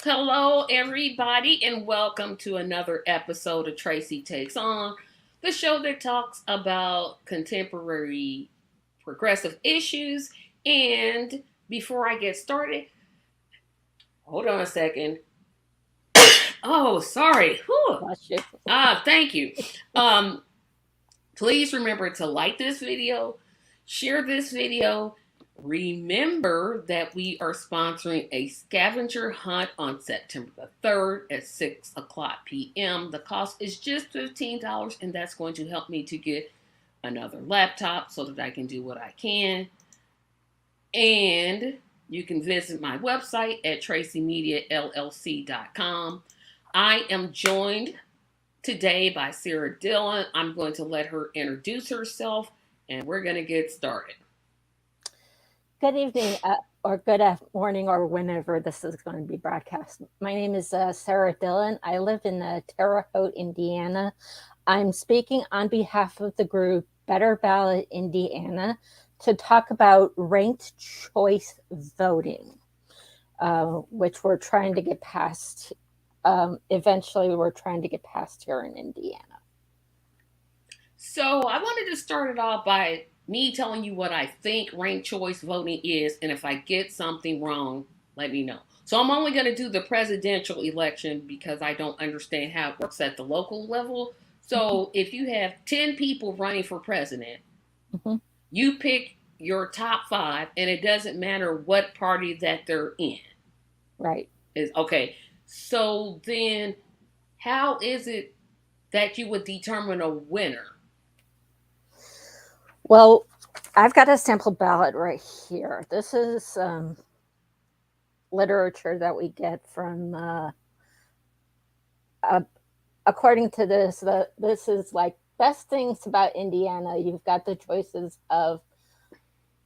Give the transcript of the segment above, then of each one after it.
Hello, everybody, and welcome to another episode of Tracy Takes On, the show that talks about contemporary progressive issues. And before I get started, hold on a second. Oh, sorry. Whew. Bless you. Thank you. Um, Please remember to like this video, share this video. Remember that we are sponsoring a scavenger hunt on September the 3rd at 6 o'clock p.m. The cost is just $15, and that's going to help me to get another laptop so that I can do what I can. And you can visit my website at tracymediallc.com. I am joined today by Sarah Dillon. I'm going to let her introduce herself and we're going to get started. Good evening, or good morning, or whenever this is going to be broadcast. My name is Sarah Dillon. I live in Terre Haute, Indiana. I'm speaking on behalf of the group Better Ballot Indiana to talk about ranked choice voting, which we're trying to get passed. Eventually, we're trying to get passed here in Indiana. So I wanted to start it off by me telling you what I think ranked choice voting is, and if I get something wrong, let me know. So I'm only going to do the presidential election because I don't understand how it works at the local level. So if you have 10 people running for president, mm-hmm. you pick your top 5, and it doesn't matter what party that they're in. Right. Is okay. So then how is it that you would determine a winner? Well, I've got a sample ballot right here. This is literature that we get from, according to this, this is like best things about Indiana. You've got the choices of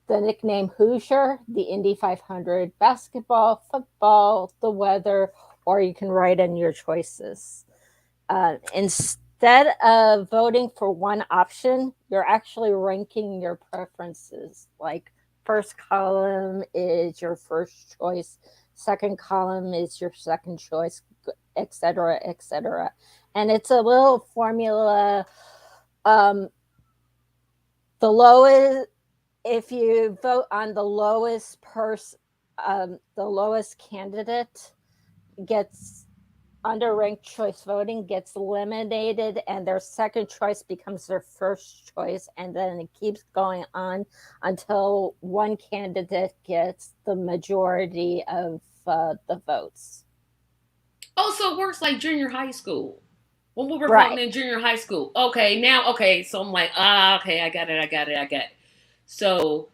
the nickname Hoosier, the Indy 500, basketball, football, the weather, or you can write in your choices. Instead of voting for one option, you're actually ranking your preferences. Like first column is your first choice, second column is your second choice, etc., etc. And it's a little formula. The lowest, if you vote on the lowest person, the lowest candidate gets under ranked choice voting gets eliminated, and their second choice becomes their first choice, and then it keeps going on until one candidate gets the majority of the votes. Oh, so it works like junior high school. When we were voting in junior high school. Okay, now, so I'm like, okay, I got it. So,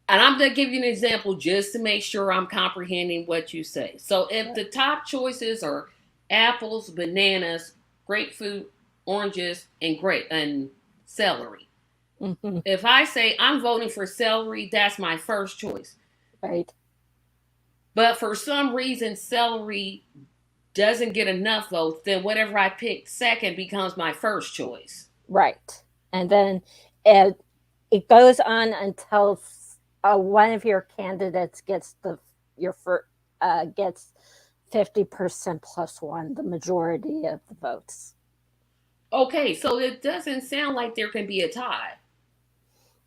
and I'm going to give you an example just to make sure I'm comprehending what you say. So if the top choices are apples, bananas, grapefruit, oranges, and celery. Mm-hmm. If I say I'm voting for celery, that's my first choice. Right. But for some reason, celery doesn't get enough votes, then whatever I pick second becomes my first choice. Right. And then it goes on until one of your candidates gets gets 50% plus one, the majority of the votes. Okay, so it doesn't sound like there can be a tie.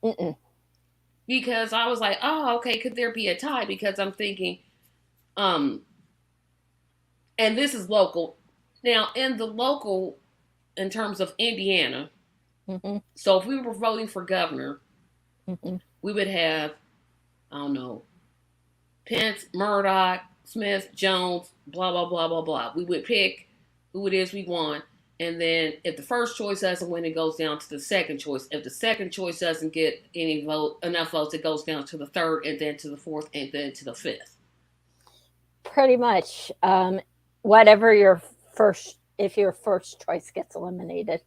Mm-mm. Because I was like, oh, okay, could there be a tie? Because I'm thinking, and this is local. Now, in the local, in terms of Indiana, mm-hmm. So if we were voting for governor, mm-hmm. we would have, I don't know, Pence, Murdoch, Smith, Jones, blah, blah, blah, blah, blah. We would pick who it is we want. And then if the first choice doesn't win, it goes down to the second choice. If the second choice doesn't get enough votes, it goes down to the third, and then to the fourth, and then to the fifth. Pretty much. Whatever if your first choice gets eliminated.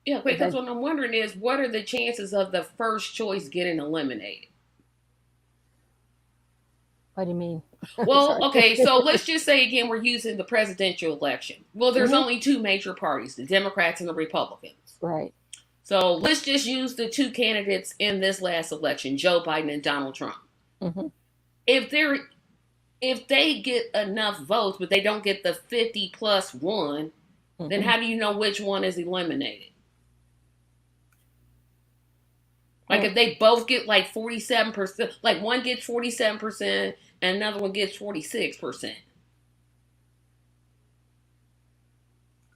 Yeah, because what I'm wondering is, what are the chances of the first choice getting eliminated? What do you mean? Well, okay, so let's just say again we're using the presidential election. Well, there's mm-hmm. only 2 major parties, the Democrats and the Republicans. Right. So let's just use the 2 candidates in this last election, Joe Biden and Donald Trump. Mm-hmm. If they're if they get enough votes, but they don't get the 50 plus one, then how do you know which one is eliminated? Like if they both get like 47%, like one gets 47% and another one gets 46%.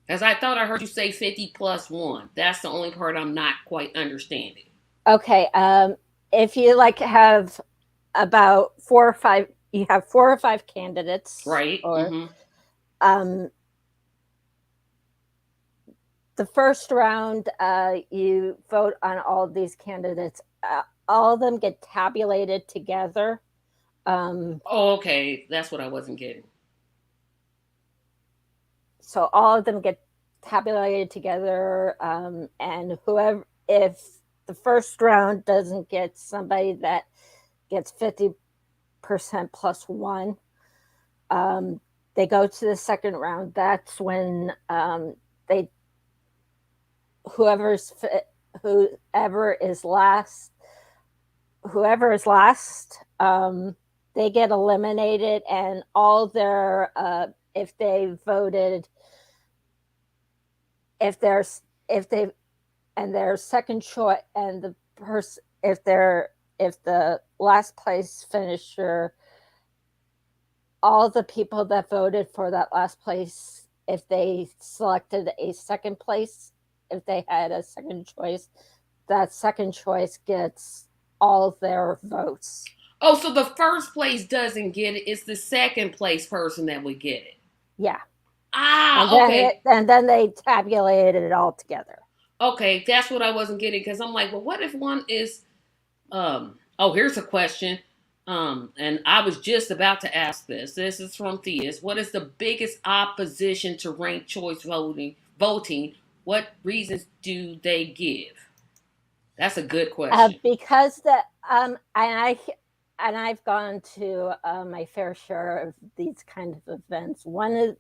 Because I thought I heard you say 50 plus one. That's the only part I'm not quite understanding. Okay. If you like have about you have 4 or 5 candidates, right? Or Mm-hmm. The first round, you vote on all of these candidates. All of them get tabulated together. Oh, okay. That's what I wasn't getting. So all of them get tabulated together, and if the first round doesn't get somebody that gets 50% plus one, they go to the second round. That's when they whoever is last, they get eliminated, and all their if they voted, if they and their second choice, and the person, if the last place finisher, all the people that voted for that last place, if they selected a second place, if they had a second choice, that second choice gets all their votes. Oh, so the first place doesn't get it. It's the second place person that would get it. Yeah. Okay. And then they tabulated it all together. Okay, that's what I wasn't getting, because I'm like, well, what if one is oh, here's a question. And I was just about to ask this. This is from Theus. What is the biggest opposition to ranked choice voting? What reasons do they give? That's a good question. Because I've gone to my fair share of these kind of events. One of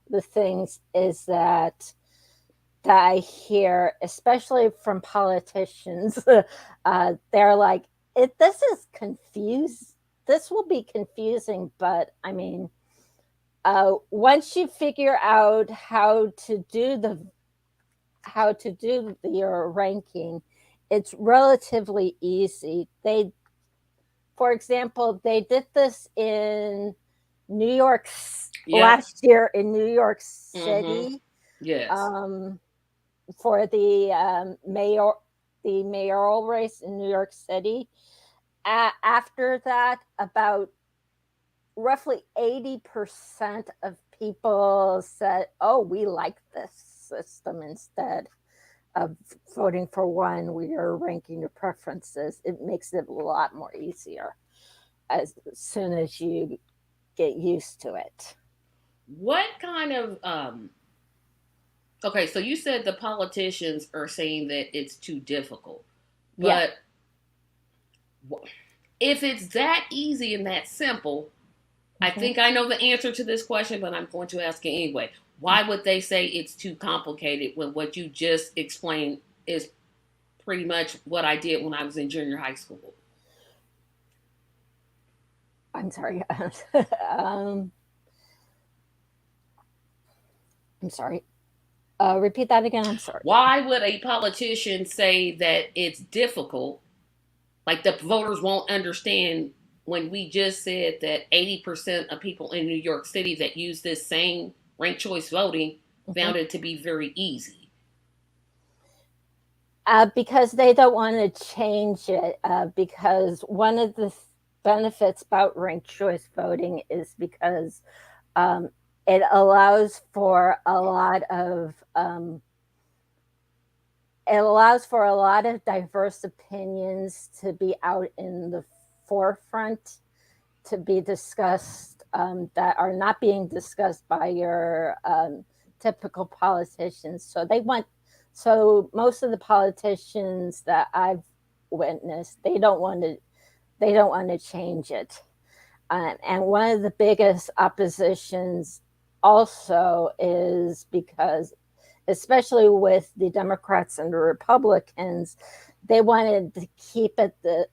the things is that I hear, especially from politicians, they're like, this is confused. This will be confusing, but I mean, once you figure out how to do your ranking, it's relatively easy. For example, they did this in New York last year in New York City. Mm-hmm. Yes. For the mayoral race in New York City. After that, about roughly 80% of people said, "Oh, we like this system. Instead of voting for one, we are ranking your preferences." It makes it a lot more easier as soon as you get used to it. What kind of okay, so you said the politicians are saying that it's too difficult. But if it's that easy and that simple, I think I know the answer to this question, but I'm going to ask it anyway. Why would they say it's too complicated when what you just explained is pretty much what I did when I was in junior high school? I'm sorry. I'm sorry. Repeat that again. I'm sorry. Why would a politician say that it's difficult? Like the voters won't understand when we just said that 80% of people in New York City that use this same ranked choice voting found it to be very easy. Because they don't want to change it. Because one of the benefits about ranked choice voting is because it allows for a lot of diverse opinions to be out in the forefront, to be discussed, that are not being discussed by your typical politicians. So most of the politicians that I've witnessed, they don't want to change it. And one of the biggest oppositions also is because, especially with the Democrats and the Republicans, they want to keep it the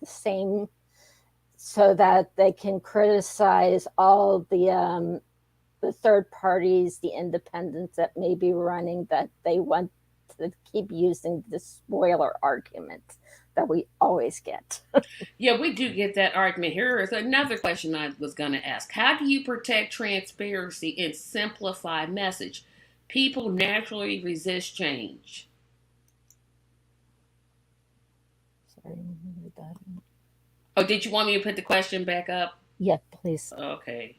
same so that they can criticize all the third parties, the independents that may be running, that they want to keep using the spoiler argument that we always get. Yeah, we do get that argument. Here is another question I was going to ask. How do you protect transparency and simplify message? People naturally resist change. Sorry. Oh, did you want me to put the question back up? Yeah, please. Okay.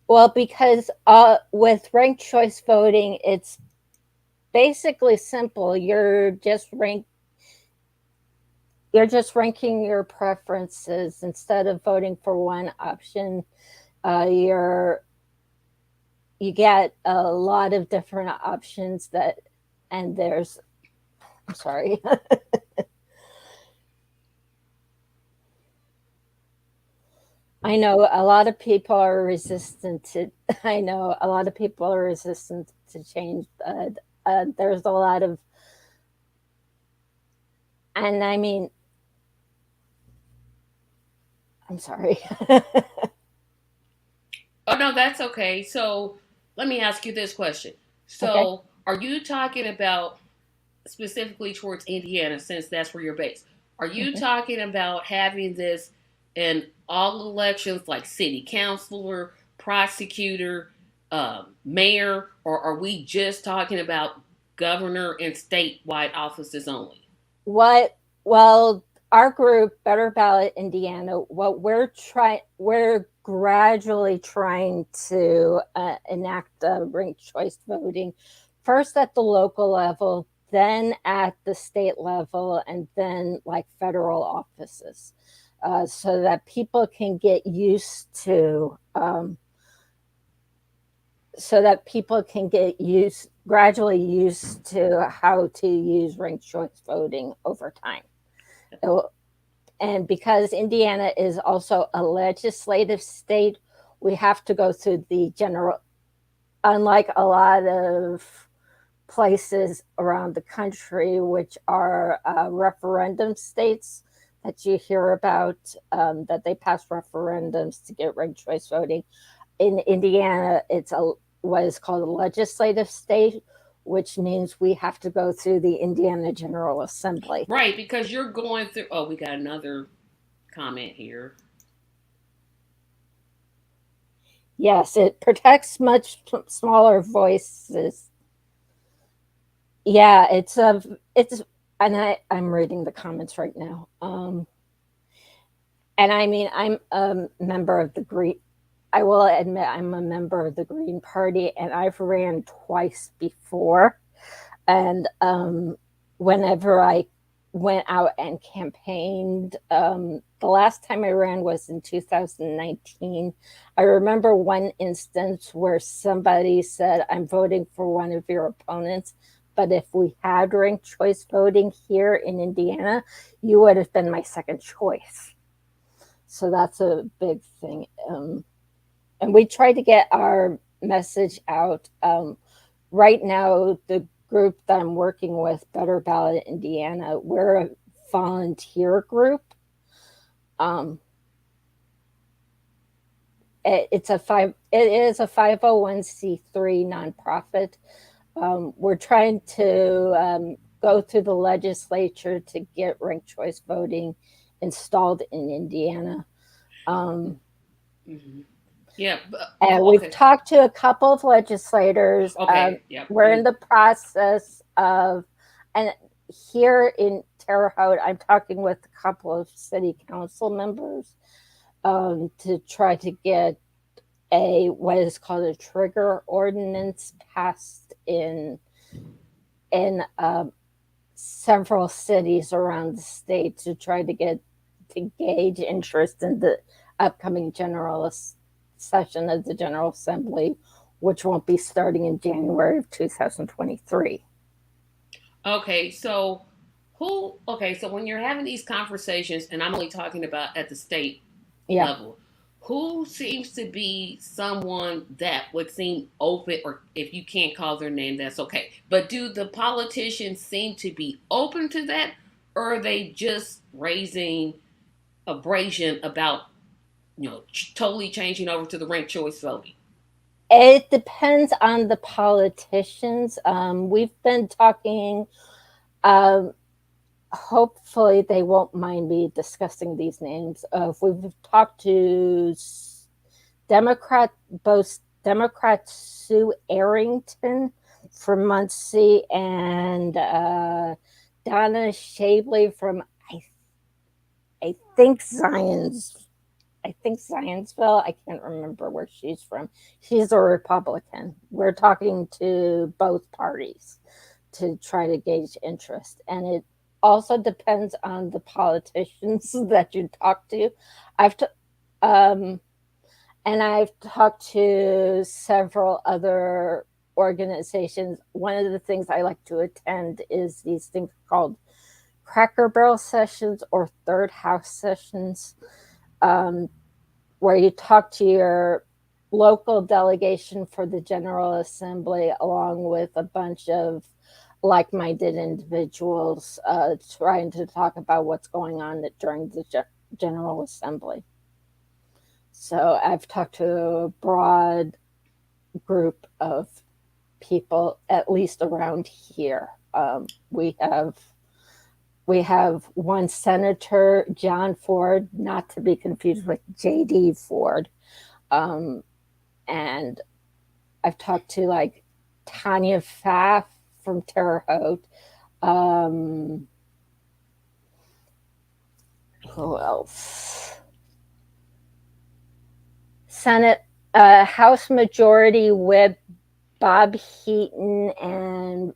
Well, because with ranked choice voting, it's basically simple. You're just ranking your preferences instead of voting for one option. You get a lot of different options and there's, I'm sorry. I know a lot of people are resistant to. I know a lot of people are resistant to change. There's a lot of, and I mean, I'm sorry. Oh, no, that's okay. So let me ask you this question. So, Okay. are you talking about specifically towards Indiana, since that's where you're based? Are you Mhm. talking about having this in all elections, like city councilor, prosecutor, mayor, or are we just talking about governor and statewide offices only? What? Well, our group, Better Ballot Indiana, what we're gradually trying to enact ranked choice voting, first at the local level, then at the state level, and then like federal offices, so that people can get used to. So that people can get gradually used to how to use ranked choice voting over time. And because Indiana is also a legislative state, we have to go through the general, unlike a lot of places around the country, which are referendum states that you hear about, that they pass referendums to get ranked choice voting. In Indiana, it's what is called a legislative state, which means we have to go through the Indiana General Assembly. Right, because you're going through. Oh, we got another comment here. Yes, it protects much smaller voices. Yeah, and I'm reading the comments right now. And I mean, I'm a member of the Green. I will admit I'm a member of the Green Party, and I've ran twice before. And whenever I went out and campaigned, the last time I ran was in 2019. I remember one instance where somebody said, "I'm voting for one of your opponents, but if we had ranked choice voting here in Indiana, you would have been my second choice." So that's a big thing. And we try to get our message out. Right now, the group that I'm working with, Better Ballot Indiana, we're a volunteer group. Um, it is a 501c3 nonprofit. We're trying to go through the legislature to get ranked choice voting installed in Indiana. Mm-hmm. Yeah. And we've Okay. talked to a couple of legislators. Okay. Yep. We're in the process of, and here in Terre Haute, I'm talking with a couple of city council members to try to get what is called a trigger ordinance passed in several cities around the state to try to gauge interest in the upcoming general session of the General Assembly, which won't be starting in January of 2023. Okay. So who? Okay. So when you're having these conversations, and I'm only talking about at the state Yeah. level, who seems to be someone that would seem open, or if you can't call their name, that's okay. But do the politicians seem to be open to that, or are they just raising abrasion about, totally changing over to the ranked choice voting? It depends on the politicians. We've been talking. Um, Hopefully, they won't mind me discussing these names. We've talked to Democrat, both Democrat Sue Arrington from Muncie and Donna Shabley from I think Zionsville. I can't remember where she's from. She's a Republican. We're talking to both parties to try to gauge interest, and it also depends on the politicians that you talk to. I've t- um, and I've talked to several other organizations. One of the things I like to attend is these things called Cracker Barrel sessions or third house sessions, um, where you talk to your local delegation for the General Assembly along with a bunch of like minded individuals trying to talk about what's going on during the General Assembly. So I've talked to a broad group of people, at least around here. We have one senator, John Ford, not to be confused with J.D. Ford, and I've talked to like Tanya Pfaff from Terre Haute. Who else? Senate House Majority Whip Bob Heaton and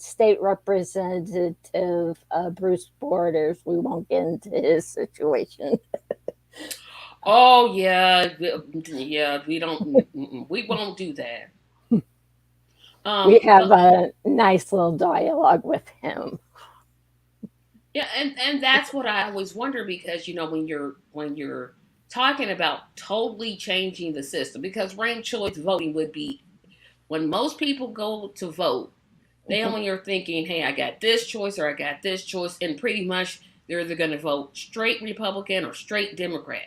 State Representative Bruce Borders. We won't get into his situation. Oh yeah, yeah. We won't do that. We have a nice little dialogue with him. Yeah, and that's what I always wonder, because when you're talking about totally changing the system, because ranked choice voting would be when most people go to vote, they only are thinking, hey, I got this choice or I got this choice, and pretty much they're either going to vote straight Republican or straight Democrat.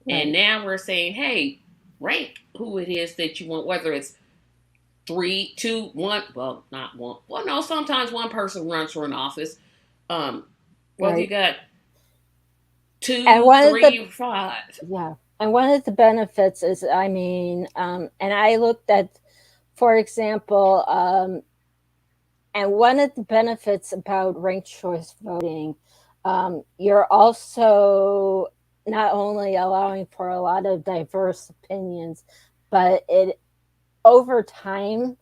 Right. And now we're saying, hey, rank who it is that you want, whether it's 3, 2, 1. Well, not one. Well, no, sometimes one person runs for an office. Well, right. You got 2, and 3, 5. Yeah. And one of the benefits is, and I looked at, for example, and one of the benefits about ranked choice voting, you're also not only allowing for a lot of diverse opinions, but it over time,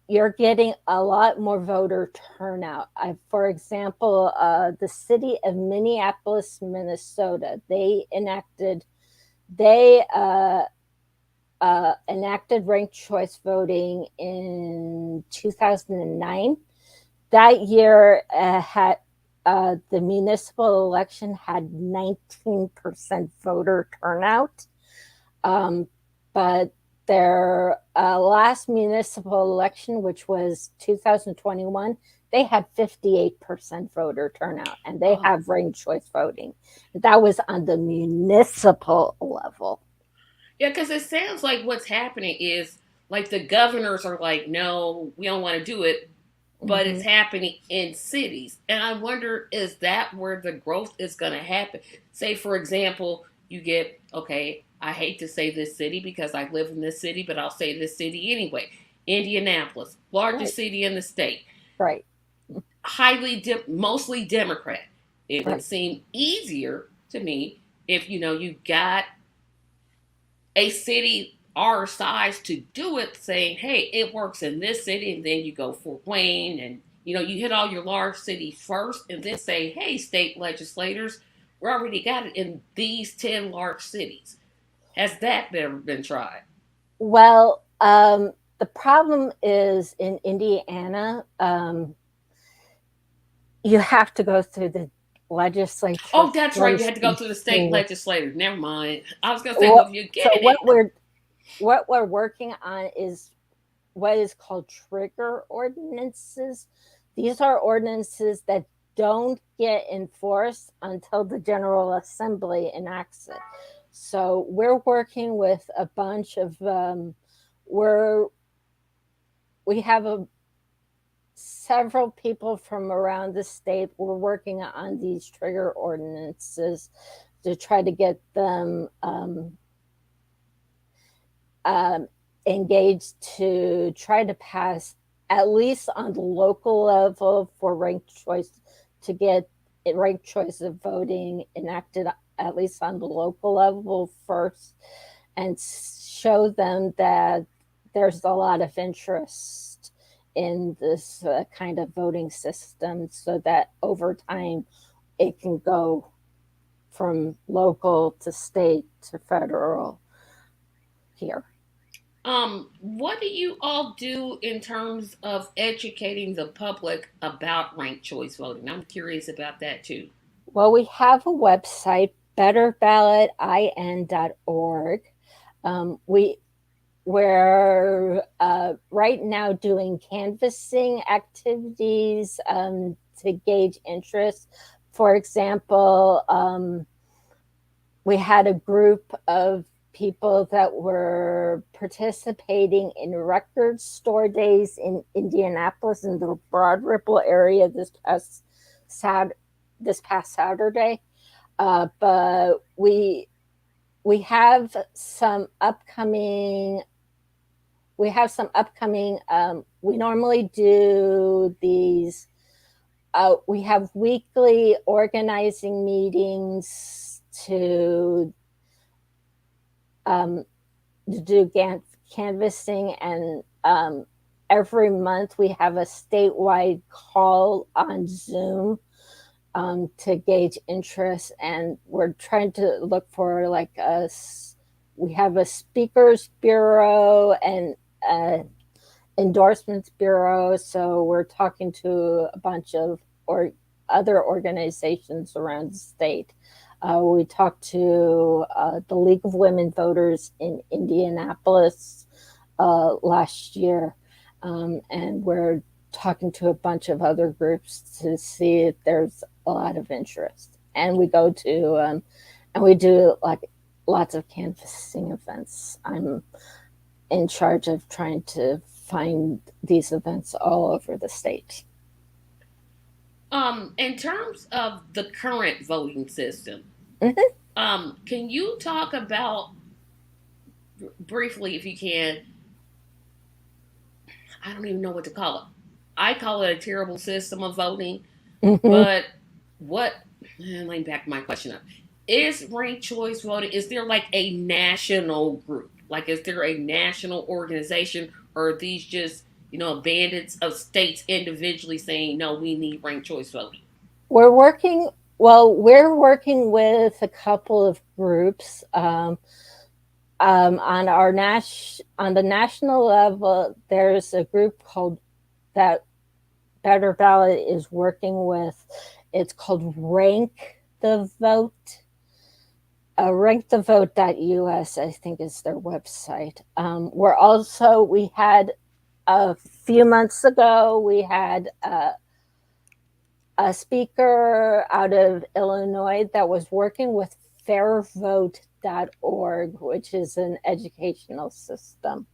you're getting a lot more voter turnout. For example, the city of Minneapolis, Minnesota, they enacted ranked choice voting in 2009. That year, the municipal election had 19% voter turnout, but their last municipal election, which was 2021, they had 58% voter turnout, and they have ranked choice voting. That was on the municipal level. Yeah, because it sounds like what's happening is like the governors are like, no, we don't want to do it, but it's happening in cities. And I wonder, is that where the growth is going to happen? Say, for example, you get, okay, I hate to say this city because I live in this city, but I'll say this city anyway. Indianapolis, largest city in the state. Right. Mostly Democrat. It would seem easier to me if, you got a city our size to do it, saying, hey, it works in this city, and then you go Fort Wayne, and, you hit all your large cities first, and then say, hey, state legislators, we already got it in these 10 large cities. Has that ever been tried? Well, the problem is in Indiana, you have to go through the legislature. Oh, that's right. You had to go goes to the state into- legislature. Never mind. I was gonna say, well, Well, if you're so getting it. what we're working on is what is called trigger ordinances. These are ordinances that don't get enforced until the General Assembly enacts it. So we're working with a bunch of we have several people from around the state. We're working on these trigger ordinances to try to get them engaged to try to pass, at least on the local level, for ranked choice, to get ranked choice of voting enacted at least on the local level first, and show them that there's a lot of interest in this kind of voting system, so that over time it can go from local to state to federal here. What do you all do in terms of educating the public about ranked choice voting? I'm curious about that too. Well, we have a website, betterballotin.org. We're right now doing canvassing activities to gauge interest. For example, we had a group of people that were participating in record store days in Indianapolis in the Broad Ripple area this past Saturday. But we have some upcoming. We normally do these. We have weekly organizing meetings to do canvassing, and every month we have a statewide call on Zoom to gauge interest, and we're trying to look for we have a speakers bureau and endorsements bureau, so we're talking to a bunch of other organizations around the state. We talked to the League of Women Voters in Indianapolis last year, and we're talking to a bunch of other groups to see if there's a lot of interest. And we go to and we do lots of canvassing events. I'm in charge of trying to find these events all over the state. In terms of the current voting system, can you talk about briefly, if you can? I don't even know what to call it. I call it a terrible system of voting. But let me back my question up. Is ranked choice voting, is there like a national group? Like, is there a national organization, or are these just, bandits of states individually saying, no, we need ranked choice voting? We're working with a couple of groups. On the national level, there's a group called that Better Ballot is working with. It's called Rank the Vote. Rankthevote.us, I think, is their website. We had a few months ago, we had a speaker out of Illinois that was working with fairvote.org, which is an educational system.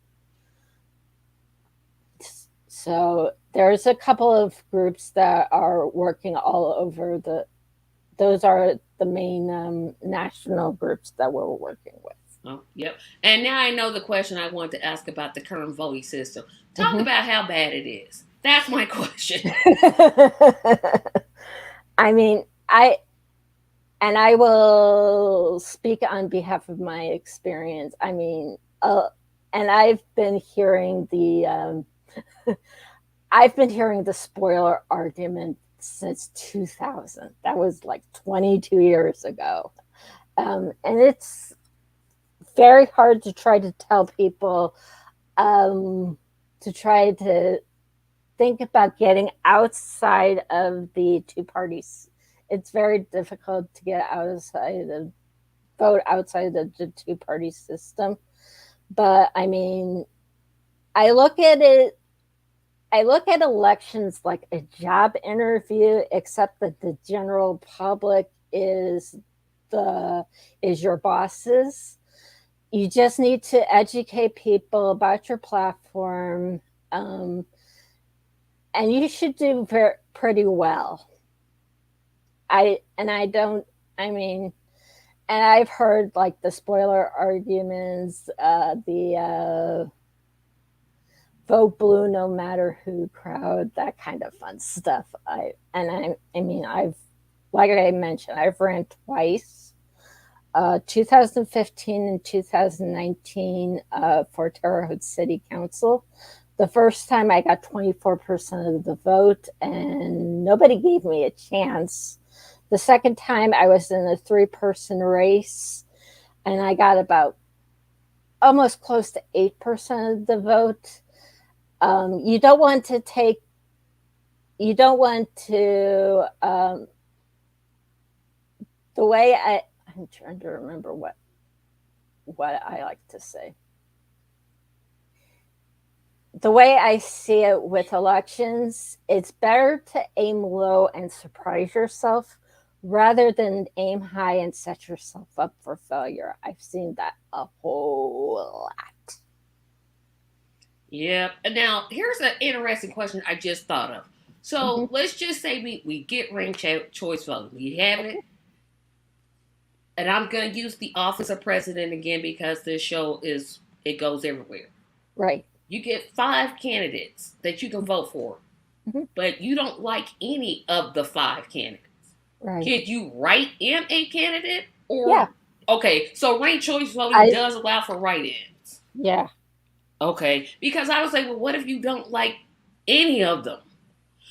So there's a couple of groups that are working all over those are the main national groups that we're working with. Oh, yep. And now I know the question I want to ask about the current voting system. Talk about how bad it is. That's my question. I mean, I will speak on behalf of my experience. I mean, and I've been hearing the spoiler argument since 2000. That was like 22 years ago. And it's very hard to try to tell people to try to think about getting outside of the two parties it's very difficult to get outside of vote outside of the two-party system. But I mean, I look at it I look at elections like a job interview, except that the general public the is your bosses. You just need to educate people about your platform, um, and you should do pretty well. I don't. I mean, and I've heard like the spoiler arguments, the vote blue no matter who crowd, that kind of fun stuff. I mean, like I mentioned, I've ran twice, 2015 and 2019, for Terre Haute City Council. The first time I got 24% of the vote, and nobody gave me a chance. The second time I was in a 3-person race, and I got about almost close to 8% of the vote. You don't want to the way I'm trying to remember what I like to say. The way I see it with elections, it's better to aim low and surprise yourself rather than aim high and set yourself up for failure. I've seen that a whole lot. Yep. And now here's an interesting question I just thought of. So let's just say we get ranked choice voting. We have it. And I'm going to use the office of president again because this show it goes everywhere. Right. You get 5 candidates that you can vote for, but you don't like any of the 5 candidates. Right. Can you write in a candidate? Or yeah. Okay, so ranked choice voting does allow for write-ins. Yeah. Okay, because I was like, well, what if you don't like any of them?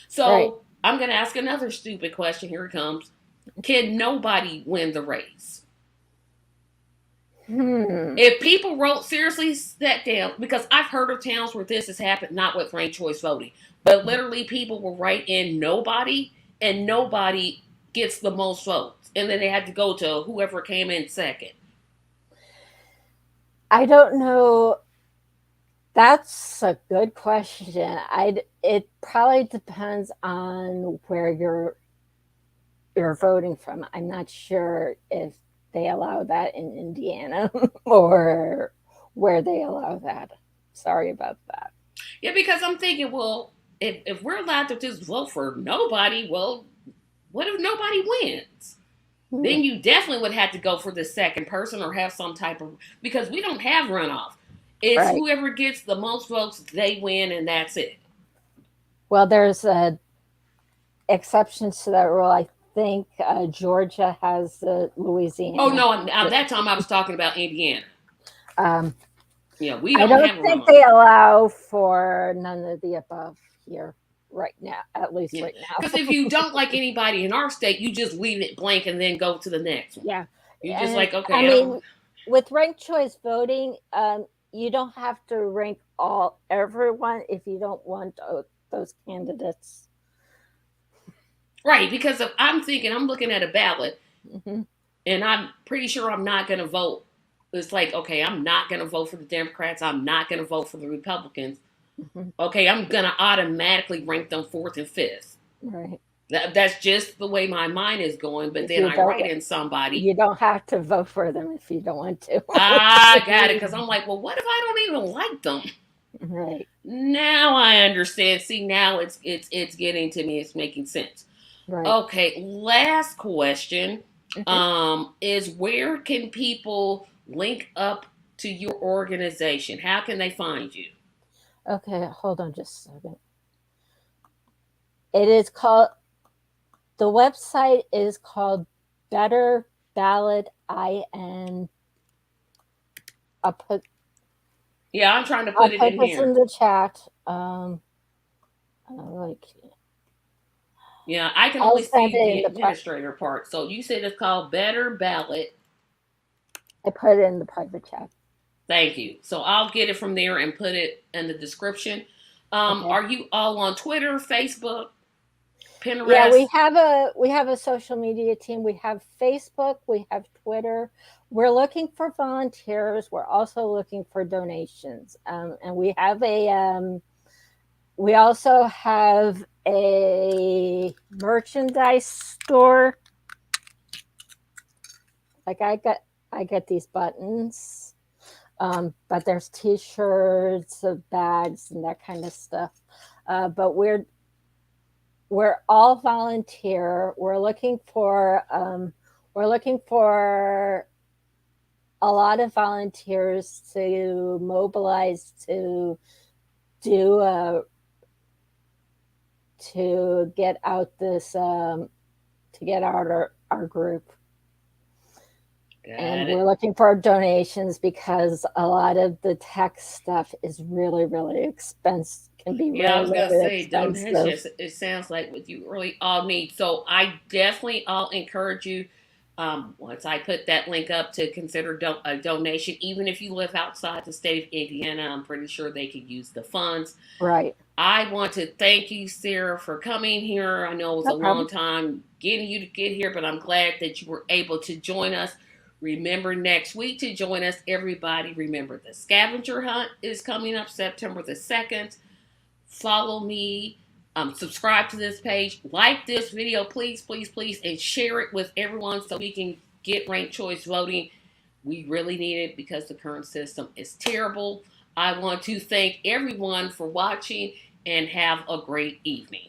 So I'm going to ask another stupid question. Here it comes. Can nobody win the race? If people seriously sat down, because I've heard of towns where this has happened, not with ranked choice voting, but literally people will write in nobody, and nobody gets the most votes. And then they had to go to whoever came in second. I don't know. That's a good question. It probably depends on where you're voting from. I'm not sure if they allow that in Indiana or where they allow that. Sorry about that. Yeah, because I'm thinking, well, if we're allowed to just vote for nobody, well, what if nobody wins? Then you definitely would have to go for the second person or have some type of, because we don't have runoff. It's whoever gets the most votes, they win, and that's it. Well, there's exceptions to that rule. I think Georgia has Louisiana. Oh, no, at that time I was talking about Indiana. Yeah, we don't have I don't think they allow for none of the above here right now, at least right now. Because if you don't like anybody in our state, you just leave it blank and then go to the next one. Yeah. You're just like, okay. I mean, with ranked choice voting, you don't have to rank everyone if you don't want those candidates. Right, because if I'm looking at a ballot, and I'm pretty sure I'm not going to vote. It's like, okay, I'm not going to vote for the Democrats. I'm not going to vote for the Republicans. Okay, I'm going to automatically rank them 4th and 5th. Right. That's just the way my mind is going. But then I write in somebody. You don't have to vote for them if you don't want to. I got it, because I'm like, well, what if I don't even like them? Right. Now I understand. See, now it's getting to me. It's making sense. Right. Okay, last question is, where can people link up to your organization? How can they find you? Okay, hold on just a second. It is called, the website is called Better Ballot IN. I'll put. Yeah, I'm trying to put it in here. In the chat. Yeah, I can only see the administrator part. So you said it's called Better Ballot. I put it in the private chat. Thank you. So I'll get it from there and put it in the description. Are you all on Twitter, Facebook? Pinterest. Yeah, we have a social media team. We have Facebook, we have Twitter. We're looking for volunteers. We're also looking for donations, and we also have a merchandise store. Like I get these buttons, but there's T-shirts, bags, and that kind of stuff. But we're all volunteer. We're looking for a lot of volunteers to mobilize do to get out to get out our group. And we're looking for donations because a lot of the tech stuff is really, really expensive. Can be Yeah, I really, was gonna really say expensive. donations. It sounds like what you really all need. So I definitely I'll encourage you. Once I put that link up to consider a donation, even if you live outside the state of Indiana, I'm pretty sure they could use the funds. Right. I want to thank you, Sarah, for coming here. I know it was No a problem. long time getting you to get here, but I'm glad that you were able to join us. Remember next week to join us, everybody. Remember the scavenger hunt is coming up September the 2nd. Follow me, subscribe to this page, like this video, please, please, please, and share it with everyone so we can get ranked choice voting. We really need it because the current system is terrible. I want to thank everyone for watching and have a great evening.